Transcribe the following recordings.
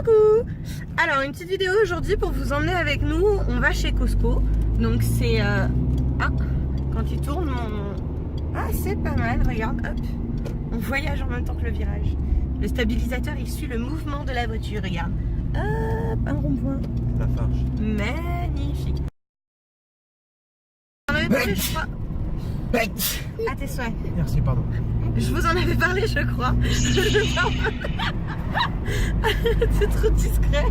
Coucou! Alors une petite vidéo aujourd'hui pour vous emmener avec nous. On va chez Costco. Donc c'est... Ah, quand il tourne mon... Ah, c'est pas mal, regarde, hop. On voyage en même temps que le virage. Le stabilisateur il suit le mouvement de la voiture, regarde. Hop, un rond-point. La farge. Magnifique. On avait parlé, je crois. À tes souhaits. Merci, pardon. Je vous en avais parlé, je crois. C'est trop discret.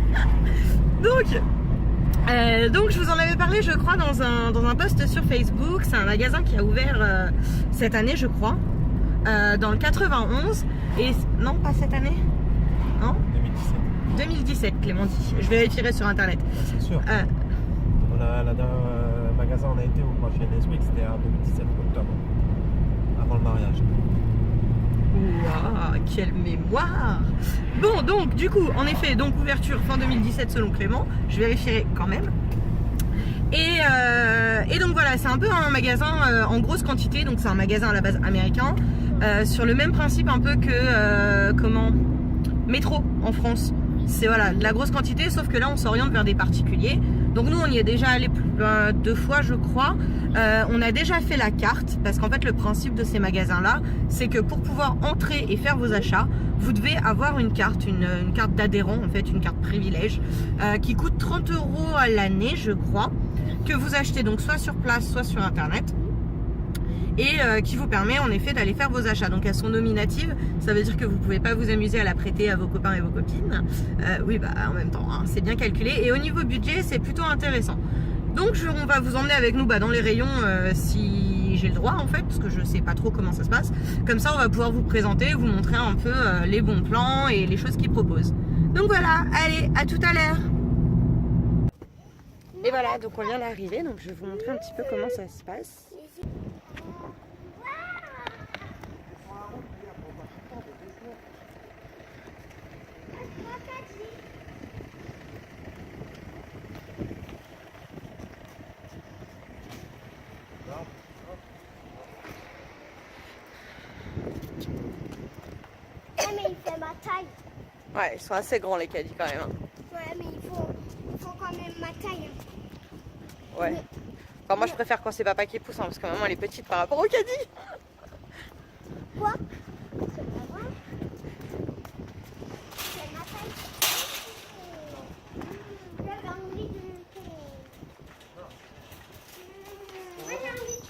Donc je vous en avais parlé, je crois, dans un post sur Facebook. C'est un magasin qui a ouvert cette année, je crois, dans le 91. Et non, pas cette année. Non, 2017, Clément dit. Je vérifierai sur internet. C'est sûr. La dernière magasin on a été au marché Neswick, c'était en 2017 octobre, avant le mariage. Waouh, quelle mémoire! Bon, donc du coup, en effet, donc ouverture fin 2017 selon Clément. Je vérifierai quand même. Et donc voilà, c'est un peu un magasin en grosse quantité. Donc c'est un magasin à la base américain, sur le même principe un peu que Métro en France. C'est voilà, de la grosse quantité, sauf que là on s'oriente vers des particuliers. Donc nous on y est déjà allé 2 fois je crois. On a déjà fait la carte, parce qu'en fait le principe de ces magasins là, c'est que pour pouvoir entrer et faire vos achats, vous devez avoir une carte, une carte d'adhérent, en fait une carte privilège, qui coûte 30 € à l'année je crois, que vous achetez donc soit sur place, soit sur internet. Et qui vous permet en effet d'aller faire vos achats. Donc elles sont nominatives, ça veut dire que vous ne pouvez pas vous amuser à la prêter à vos copains et vos copines. Oui, bah en même temps, hein, c'est bien calculé. Et au niveau budget, c'est plutôt intéressant. Donc on va vous emmener avec nous dans les rayons si j'ai le droit en fait, parce que je sais pas trop comment ça se passe. Comme ça, on va pouvoir vous présenter, vous montrer un peu les bons plans et les choses qu'ils proposent. Donc voilà, allez, à tout à l'heure. Et voilà, donc on vient d'arriver, donc je vais vous montrer un petit peu comment ça se passe. Mais il fait ma taille. Ouais, ils sont assez grands les caddies quand même. Ouais, mais il faut quand même ma taille. Ouais. Enfin, moi je préfère quand c'est papa qui pousse, hein, parce que maman elle est petite par rapport au caddie. Quoi? C'est pas vrai. C'est ma taille. J'avais envie de... Moi j'ai envie.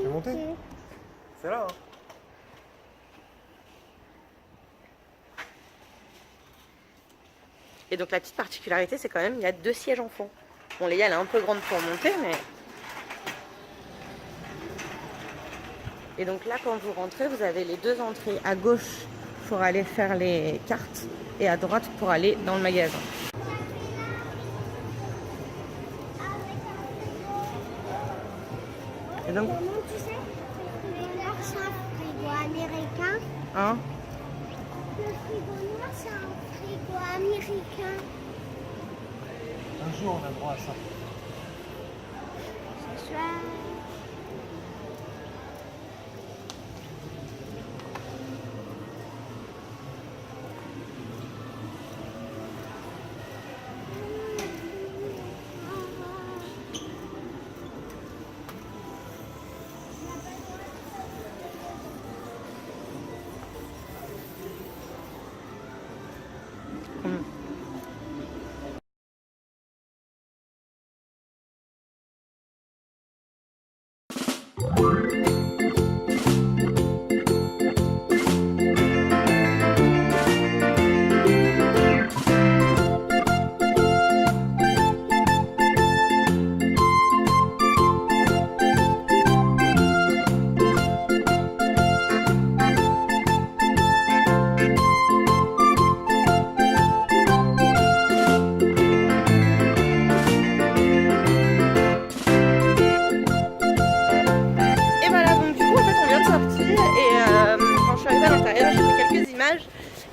C'est monté? C'est là, hein? Et donc la petite particularité c'est quand même il y a 2 sièges enfants. Bon Léa elle est un peu grande pour monter mais... Et donc là quand vous rentrez vous avez les 2 entrées, à gauche pour aller faire les cartes et à droite pour aller dans le magasin. Et donc... Maman, tu sais, le frigo noir c'est un frigo américain. Hein? Le frigo noir c'est un frigo américain. Un jour on a droit à ça. C'est chouette.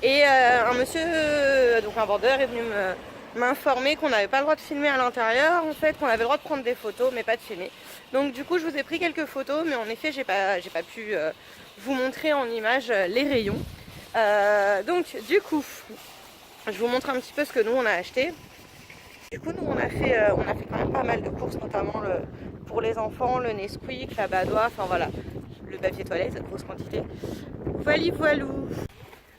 Et un monsieur, donc un vendeur, est venu m'a informé qu'on n'avait pas le droit de filmer à l'intérieur, en fait, qu'on avait le droit de prendre des photos, mais pas de filmer. Donc du coup, je vous ai pris quelques photos, mais en effet, j'ai pas pu vous montrer en image les rayons. Donc du coup, je vous montre un petit peu ce que nous on a acheté. Du coup, nous on a fait quand même pas mal de courses, notamment pour les enfants, le Nesquik, la Badois, enfin voilà, le papier toilette, grosse quantité. Voilou.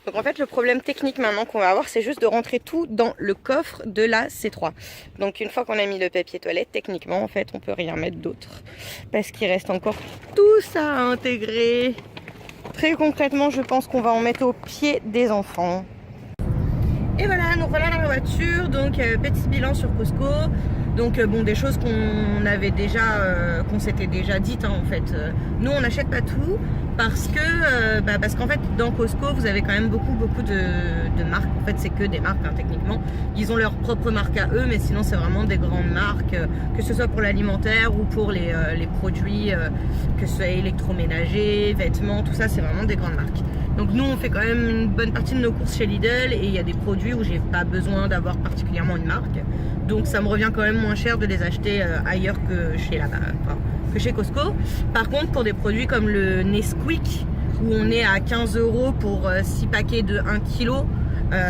Donc en fait le problème technique maintenant qu'on va avoir, c'est juste de rentrer tout dans le coffre de la C3. Donc une fois qu'on a mis le papier toilette, techniquement en fait on peut rien mettre d'autre. Parce qu'il reste encore tout ça à intégrer. Très concrètement je pense qu'on va en mettre au pied des enfants. Et voilà, nous voilà dans la voiture, donc petit bilan sur Costco. Donc bon, des choses qu'on avait déjà, qu'on s'était déjà dites en fait. Nous on n'achète pas tout parce qu'en fait dans Costco vous avez quand même beaucoup de marques. En fait c'est que des marques techniquement. Ils ont leur propre marque à eux, mais sinon c'est vraiment des grandes marques, que ce soit pour l'alimentaire ou pour les produits, que ce soit électroménager, vêtements, tout ça c'est vraiment des grandes marques. Donc nous on fait quand même une bonne partie de nos courses chez Lidl et il y a des produits où j'ai pas besoin d'avoir particulièrement une marque. Donc ça me revient quand même moins cher de les acheter ailleurs que chez Costco. Par contre pour des produits comme le Nesquik où on est à 15 € pour 6 paquets de 1 kg,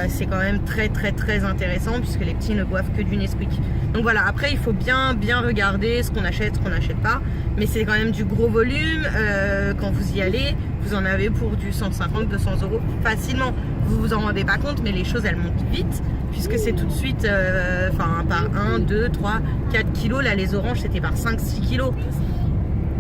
c'est quand même très intéressant puisque les petits ne boivent que du Nesquik. Donc voilà, après il faut bien regarder ce qu'on achète, ce qu'on n'achète pas, mais c'est quand même du gros volume. Quand vous y allez, vous en avez pour du 150-200 € facilement. Vous vous en rendez pas compte, mais les choses elles montent vite puisque c'est tout de suite par 1, 2, 3, 4 kilos. Là les oranges c'était par 5-6 kilos.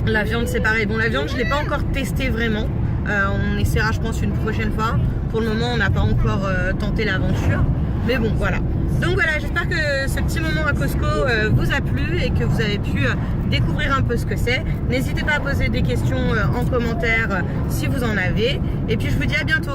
La viande c'est pareil. Bon, la viande je l'ai pas encore testé vraiment. On essaiera je pense une prochaine fois. Pour le moment on n'a pas encore tenté l'aventure, mais bon voilà. Donc voilà, j'espère que ce petit moment à Costco vous a plu et que vous avez pu découvrir un peu ce que c'est. N'hésitez pas à poser des questions en commentaire si vous en avez. Et puis je vous dis à bientôt.